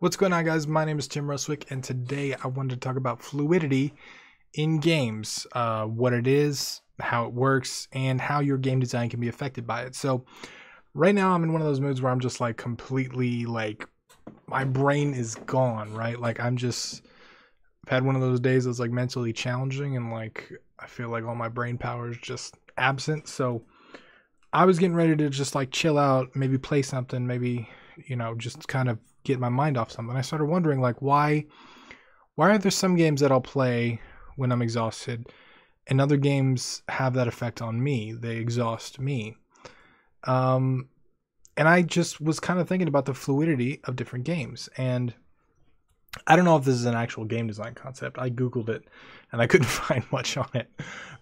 What's going on, guys? My name is Tim Ruswick, and today I wanted to talk about fluidity in games, what it is, how it works, and how your game design can be affected by it. So right now I'm in one of those moods where I'm just like completely like my brain is gone, right? Like I've had one of those days that's like mentally challenging and like I feel like all my brain power is just absent. So I was getting ready to just like chill out, maybe play something, maybe, just kind of get my mind off something. I started wondering like why are there some games that I'll play when I'm exhausted and other games have that effect on me? They exhaust me. Um and I just was kind of thinking about the fluidity of different games. And I don't know if this is an actual game design concept. I Googled it and I couldn't find much on it.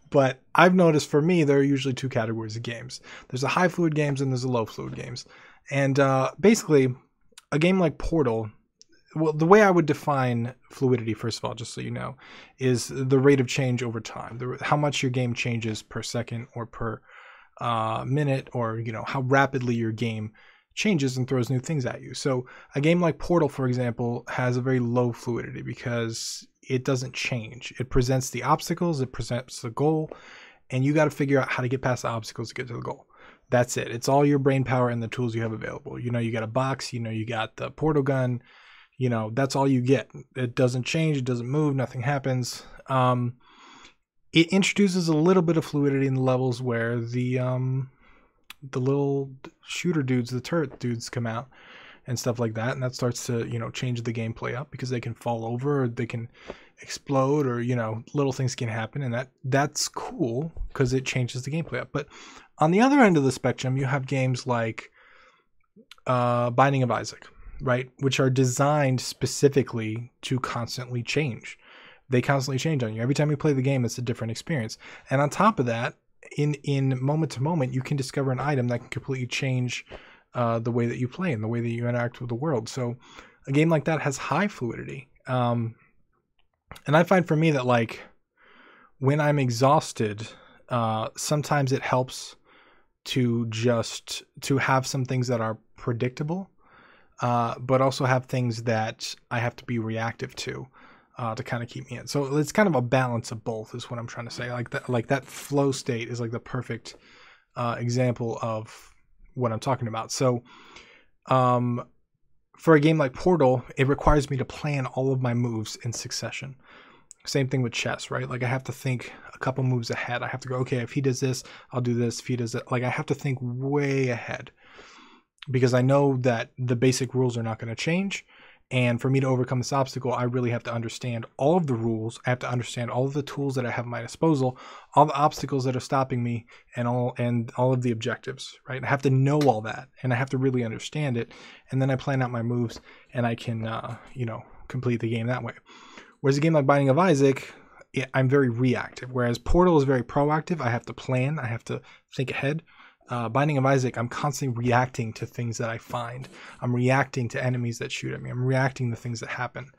But I've noticed for me, there are usually two categories of games. There's the high fluid games and there's the low fluid games. And basically, a game like Portal, well, the way I would define fluidity, first of all, just so you know, is the rate of change over time, how much your game changes per second or per minute, or how rapidly your game changes and throws new things at you. So a game like Portal, for example, has a very low fluidity because it doesn't change. It presents the obstacles, it presents the goal, and you got to figure out how to get past the obstacles to get to the goal. That's it. It's all your brain power and the tools you have available. You got a box, you got the portal gun, that's all you get. It doesn't change, it doesn't move, nothing happens. It introduces a little bit of fluidity in the levels where the little shooter dudes, the turret dudes come out and stuff like that, and that starts to change the gameplay up because they can fall over or they can explode, or little things can happen, and that's cool because it changes the gameplay up. But on the other end of the spectrum, you have games like Binding of Isaac, right, which are designed specifically to constantly change. They constantly change on you. Every time you play the game, it's a different experience. And on top of that, in moment to moment, you can discover an item that can completely change the way that you play and the way that you interact with the world. So a game like that has high fluidity. And I find for me that like when I'm exhausted, sometimes it helps to have some things that are predictable, but also have things that I have to be reactive to kind of keep me in. So it's kind of a balance of both is what I'm trying to say. Like that flow state is like the perfect example of what I'm talking about. So for a game like Portal, it requires me to plan all of my moves in succession. Same thing with chess, right? Like I have to think a couple moves ahead. I have to go, okay, if he does this, I'll do this. If he does it, like I have to think way ahead because I know that the basic rules are not going to change. And for me to overcome this obstacle, I really have to understand all of the rules. I have to understand all of the tools that I have at my disposal, all the obstacles that are stopping me, and all of the objectives, right? I have to know all that, and I have to really understand it. And then I plan out my moves, and I can, complete the game that way. Whereas a game like Binding of Isaac, I'm very reactive. Whereas Portal is very proactive. I have to plan. I have to think ahead. Binding of Isaac, I'm constantly reacting to things that I find. I'm reacting to enemies that shoot at me. I'm reacting to things that happen.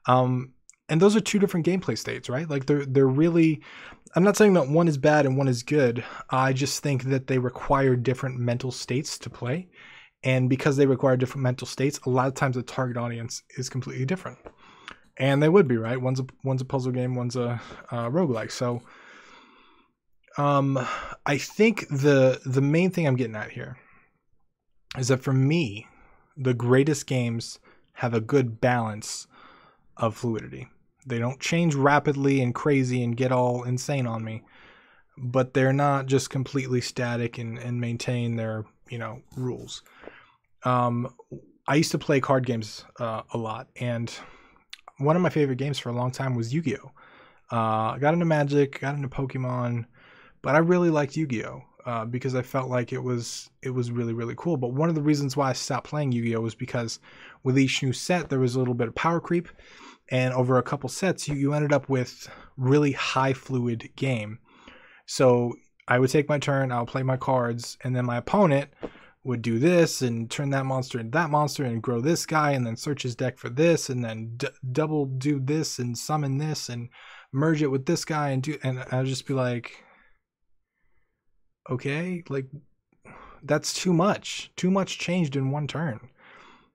And those are two different gameplay states, right? Like they're really, I'm not saying that one is bad and one is good. I just think that they require different mental states to play. And because they require different mental states, a lot of times the target audience is completely different. And they would be, right? One's a puzzle game, one's a roguelike. So I think the main thing I'm getting at here is that for me, the greatest games have a good balance of fluidity. They don't change rapidly and crazy and get all insane on me, but they're not just completely static and maintain their, rules. I used to play card games a lot, and one of my favorite games for a long time was Yu-Gi-Oh! I got into Magic, got into Pokemon, but I really liked Yu-Gi-Oh! Because I felt like it was really, really cool. But one of the reasons why I stopped playing Yu-Gi-Oh! Was because with each new set, there was a little bit of power creep. And over a couple sets, you ended up with really high fluid game. So I would take my turn, I'll play my cards, and then my opponent would do this and turn that monster into that monster and grow this guy and then search his deck for this and then double do this and summon this and merge it with this guy and I'd just be like, okay, like that's too much changed in one turn.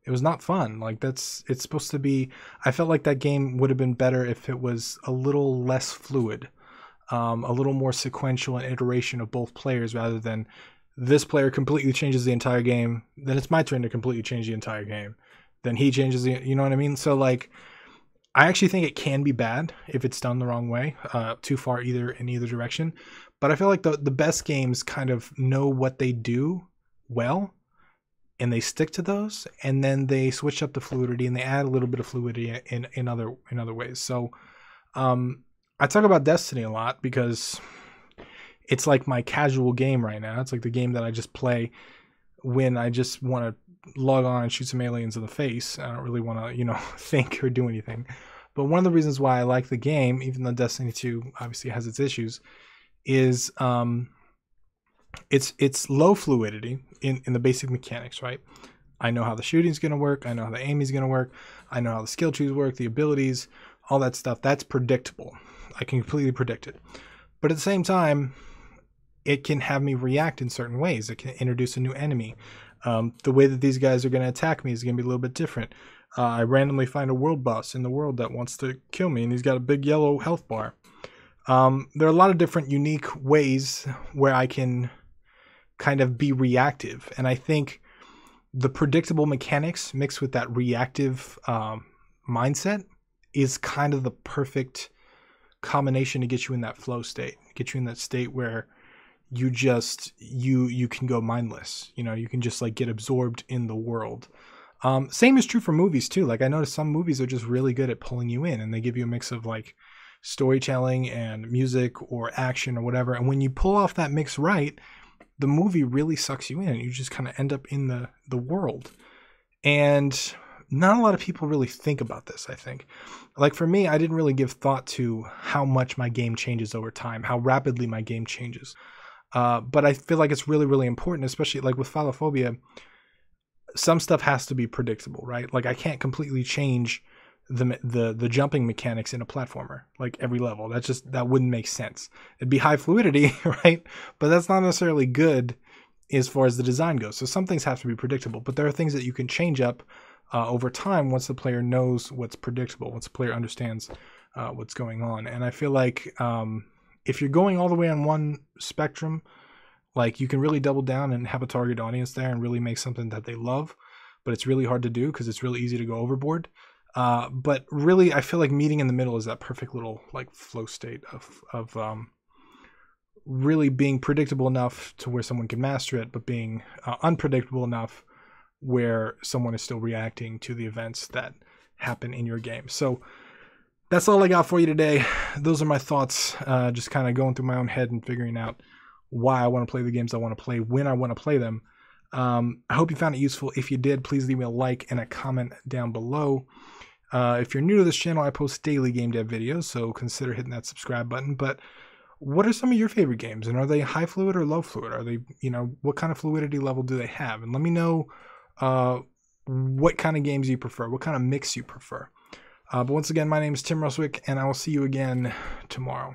It was not fun. Like it's supposed to be. I felt like that game would have been better if it was a little less fluid, a little more sequential and iteration of both players rather than this player completely changes the entire game, then it's my turn to completely change the entire game. Then he changes the, you know what I mean? So like, I actually think it can be bad if it's done the wrong way, too far in either direction. But I feel like the best games kind of know what they do well, and they stick to those, and then they switch up the fluidity and they add a little bit of fluidity in other ways. So I talk about Destiny a lot because it's like my casual game right now. It's like the game that I just play when I just want to log on and shoot some aliens in the face. I don't really want to, think or do anything. But one of the reasons why I like the game, even though Destiny 2 obviously has its issues, is it's low fluidity in the basic mechanics, right? I know how the shooting's going to work. I know how the aiming's going to work. I know how the skill trees work, the abilities, all that stuff. That's predictable. I can completely predict it. But at the same time, it can have me react in certain ways. It can introduce a new enemy. The way that these guys are going to attack me is going to be a little bit different. I randomly find a world boss in the world that wants to kill me, and he's got a big yellow health bar. There are a lot of different unique ways where I can kind of be reactive. And I think the predictable mechanics mixed with that reactive mindset is kind of the perfect combination to get you in that flow state, get you in that state where you just you can go mindless. You can just like get absorbed in the world. Same is true for movies too. Like I noticed some movies are just really good at pulling you in, and they give you a mix of like storytelling and music or action or whatever. And when you pull off that mix right, the movie really sucks you in, and you just kind of end up in the world. And not a lot of people really think about this, I think. Like for me, I didn't really give thought to how much my game changes over time, how rapidly my game changes. But I feel like it's really, really important, especially like with Phylophobia. Some stuff has to be predictable, right? Like I can't completely change the jumping mechanics in a platformer, like every level. That wouldn't make sense. It'd be high fluidity, right? But that's not necessarily good as far as the design goes. So some things have to be predictable, but there are things that you can change up over time once the player knows what's predictable, once the player understands what's going on. And I feel like if you're going all the way on one spectrum, like you can really double down and have a target audience there and really make something that they love, but it's really hard to do because it's really easy to go overboard. But really, I feel like meeting in the middle is that perfect little like flow state of really being predictable enough to where someone can master it, but being unpredictable enough where someone is still reacting to the events that happen in your game. So that's all I got for you today. Those are my thoughts, just kind of going through my own head and figuring out why I want to play the games I want to play, when I want to play them. I hope you found it useful. If you did, please leave me a like and a comment down below. If you're new to this channel, I post daily game dev videos, so consider hitting that subscribe button. But what are some of your favorite games, and are they high fluid or low fluid? Are they, what kind of fluidity level do they have? And let me know what kind of games you prefer, what kind of mix you prefer. But once again, my name is Tim Ruswick, and I will see you again tomorrow.